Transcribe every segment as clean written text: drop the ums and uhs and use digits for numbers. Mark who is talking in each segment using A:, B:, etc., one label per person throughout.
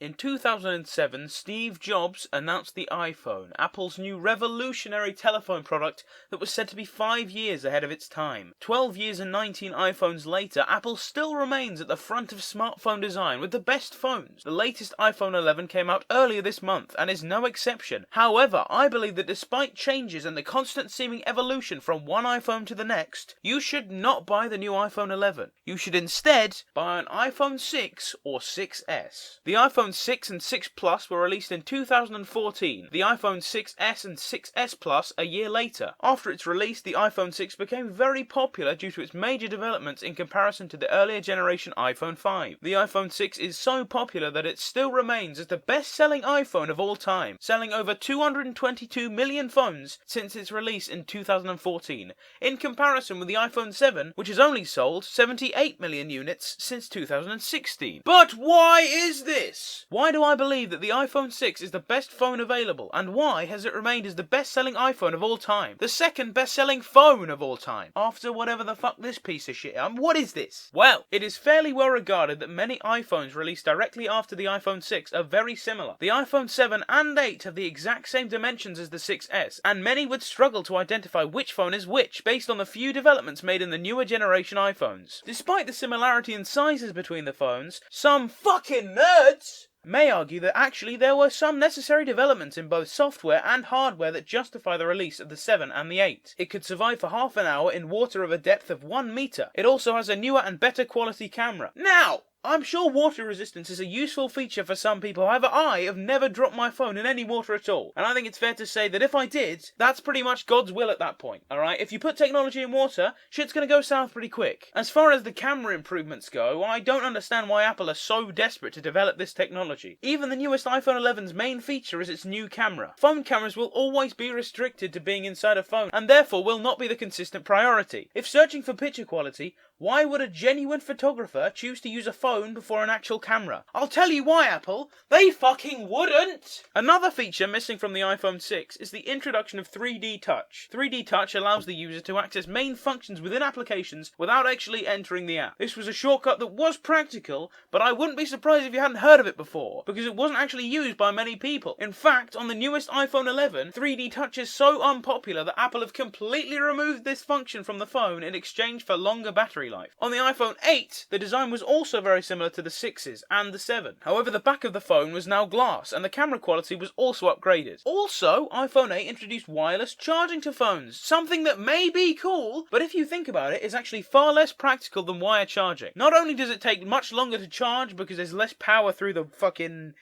A: In 2007, Steve Jobs announced the iPhone, Apple's new revolutionary telephone product that was said to be 5 years ahead of its time. 12 years and 19 iPhones later, Apple still remains at the front of smartphone design with the best phones. The latest iPhone 11 came out earlier this month and is no exception. However, I believe that despite changes and the constant seeming evolution from one iPhone to the next, you should not buy the new iPhone 11. You should instead buy an iPhone 6 or 6S. The iPhone 6 and 6 Plus were released in 2014, the iPhone 6S and 6S Plus a year later. After its release, the iPhone 6 became very popular due to its major developments in comparison to the earlier generation iPhone 5. The iPhone 6 is so popular that it still remains as the best-selling iPhone of all time, selling over 222 million phones since its release in 2014, in comparison with the iPhone 7, which has only sold 78 million units since 2016. But why is this? Why do I believe that the iPhone 6 is the best phone available, and why has it remained as the best-selling iPhone of all time? The second best-selling phone of all time, after whatever the fuck this piece of shit. What is this? Well, it is fairly well regarded that many iPhones released directly after the iPhone 6 are very similar. The iPhone 7 and 8 have the exact same dimensions as the 6S, and many would struggle to identify which phone is which based on the few developments made in the newer generation iPhones. Despite the similarity in sizes between the phones, some fucking nerds may argue that actually there were some necessary developments in both software and hardware that justify the release of the 7 and the 8. It could survive for half an hour in water of a depth of 1 meter. It also has a newer and better quality camera. Now, I'm sure water resistance is a useful feature for some people, however I have never dropped my phone in any water at all. And I think it's fair to say that if I did, that's pretty much God's will at that point, alright? If you put technology in water, shit's gonna go south pretty quick. As far as the camera improvements go, I don't understand why Apple are so desperate to develop this technology. Even the newest iPhone 11's main feature is its new camera. Phone cameras will always be restricted to being inside a phone, and therefore will not be the consistent priority. If searching for picture quality, why would a genuine photographer choose to use a phone before an actual camera? I'll tell you why, Apple. They fucking wouldn't! Another feature missing from the iPhone 6 is the introduction of 3D Touch. 3D Touch allows the user to access main functions within applications without actually entering the app. This was a shortcut that was practical, but I wouldn't be surprised if you hadn't heard of it before, because it wasn't actually used by many people. In fact, on the newest iPhone 11, 3D Touch is so unpopular that Apple have completely removed this function from the phone in exchange for longer battery life. On the iPhone 8, the design was also very similar to the 6's and the 7. However, the back of the phone was now glass, and the camera quality was also upgraded. Also, iPhone 8 introduced wireless charging to phones, something that may be cool, but if you think about it, is actually far less practical than wire charging. Not only does it take much longer to charge because there's less power through the fucking...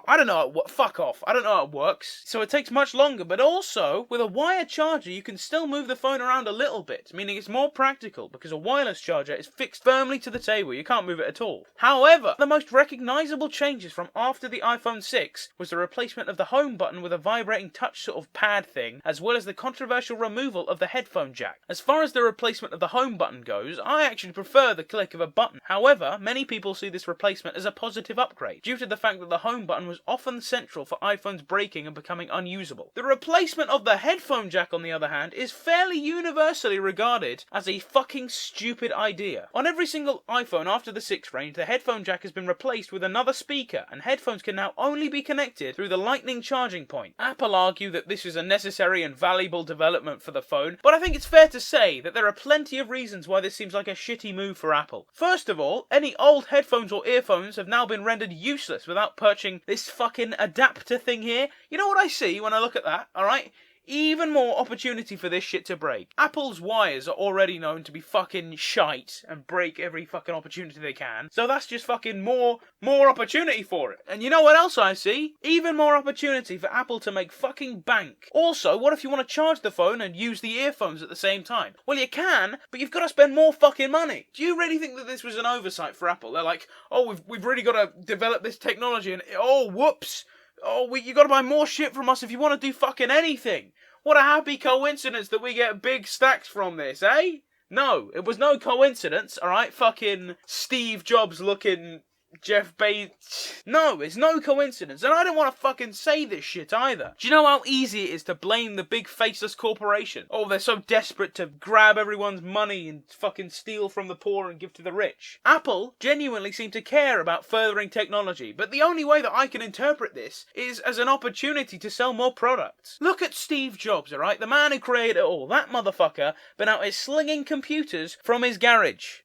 A: I don't know, fuck off. I don't know how it works. So it takes much longer, but also, with a wire charger, you can still move the phone around a little bit, meaning it's more practical, because a wireless charger is fixed firmly to the table. You can't move it at all. However, the most recognizable changes from after the iPhone 6 was the replacement of the home button with a vibrating touch sort of pad thing, as well as the controversial removal of the headphone jack. As far as the replacement of the home button goes, I actually prefer the click of a button. However, many people see this replacement as a positive upgrade, due to the fact that the home button was often central for iPhones breaking and becoming unusable. The replacement of the headphone jack, on the other hand, is fairly universally regarded as a fucking stupid idea. On every single iPhone after the 6 range, the headphone jack has been replaced with another speaker, and headphones can now only be connected through the lightning charging point. Apple argue that this is a necessary and valuable development for the phone, but I think it's fair to say that there are plenty of reasons why this seems like a shitty move for Apple. First of all, any old headphones or earphones have now been rendered useless without purchasing this fucking adapter thing here. You know what I see when I look at that, alright? Even more opportunity for this shit to break. Apple's wires are already known to be fucking shite and break every fucking opportunity they can. So that's just fucking more opportunity for it. And you know what else I see? Even more opportunity for Apple to make fucking bank. Also, what if you want to charge the phone and use the earphones at the same time? Well, you can, but you've got to spend more fucking money. Do you really think that this was an oversight for Apple? They're like, oh, we've really got to develop this technology and, oh, whoops. Oh, you gotta buy more shit from us if you want to do fucking anything. What a happy coincidence that we get big stacks from this, eh? No, it was no coincidence, alright? Fucking Steve Jobs looking Jeff Bezos. No, it's no coincidence, and I don't want to fucking say this shit either. Do you know how easy it is to blame the big faceless corporation? Oh, they're so desperate to grab everyone's money and fucking steal from the poor and give to the rich. Apple genuinely seem to care about furthering technology, but the only way that I can interpret this is as an opportunity to sell more products. Look at Steve Jobs, alright? The man who created it all. That motherfucker been out here slinging computers from his garage.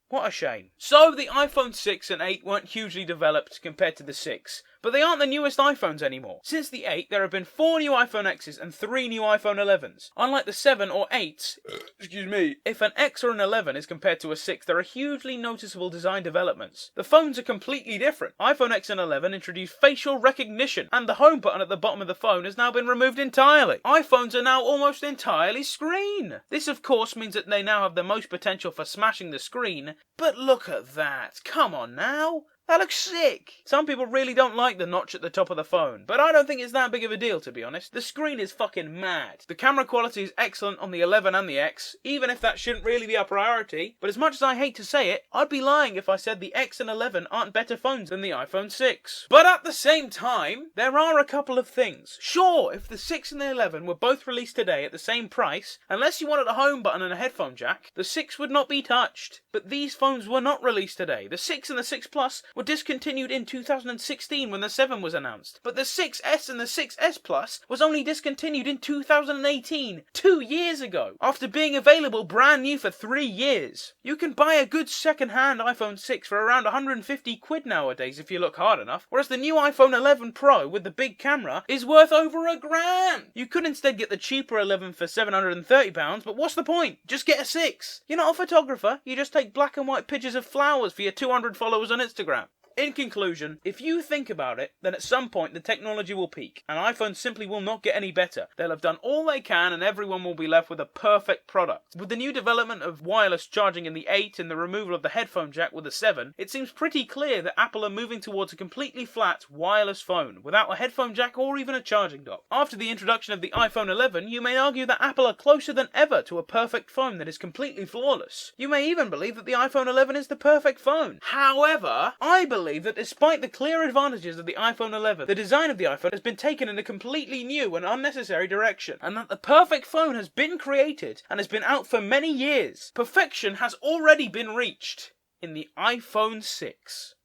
A: What a shame. So the iPhone 6 and 8 weren't hugely developed compared to the 6, but they aren't the newest iPhones anymore. Since the 8, there have been 4 new iPhone X's and 3 new iPhone 11s. Unlike the 7 or 8s, excuse me, if an X or an 11 is compared to a 6, there are hugely noticeable design developments. The phones are completely different. iPhone X and 11 introduced facial recognition, and the home button at the bottom of the phone has now been removed entirely. iPhones are now almost entirely screen. This of course means that they now have the most potential for smashing the screen, but look at that. Come on now. That looks sick! Some people really don't like the notch at the top of the phone, but I don't think it's that big of a deal, to be honest. The screen is fucking mad. The camera quality is excellent on the 11 and the X, even if that shouldn't really be a priority, but as much as I hate to say it, I'd be lying if I said the X and 11 aren't better phones than the iPhone 6. But at the same time, there are a couple of things. Sure, if the 6 and the 11 were both released today at the same price, unless you wanted a home button and a headphone jack, the 6 would not be touched. But these phones were not released today. The 6 and the 6 Plus were discontinued in 2016 when the 7 was announced. But the 6S and the 6S Plus was only discontinued in 2018, 2 years ago, after being available brand new for 3 years. You can buy a good second-hand iPhone 6 for around 150 quid nowadays if you look hard enough, whereas the new iPhone 11 Pro with the big camera is worth over £1,000. You could instead get the cheaper 11 for £730, but what's the point? Just get a 6. You're not a photographer, you just take black and white pictures of flowers for your 200 followers on Instagram. In conclusion, if you think about it, then at some point the technology will peak, and iPhones simply will not get any better. They'll have done all they can and everyone will be left with a perfect product. With the new development of wireless charging in the 8 and the removal of the headphone jack with the 7, it seems pretty clear that Apple are moving towards a completely flat, wireless phone, without a headphone jack or even a charging dock. After the introduction of the iPhone 11, you may argue that Apple are closer than ever to a perfect phone that is completely flawless. You may even believe that the iPhone 11 is the perfect phone. However, I believe that despite the clear advantages of the iPhone 11, the design of the iPhone has been taken in a completely new and unnecessary direction, and that the perfect phone has been created and has been out for many years. Perfection has already been reached in the iPhone 6.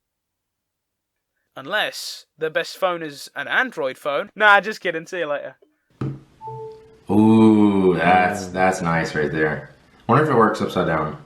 A: Unless the best phone is an Android phone. Nah, just kidding. See you later.
B: Ooh, that's nice right there. Wonder if it works upside down.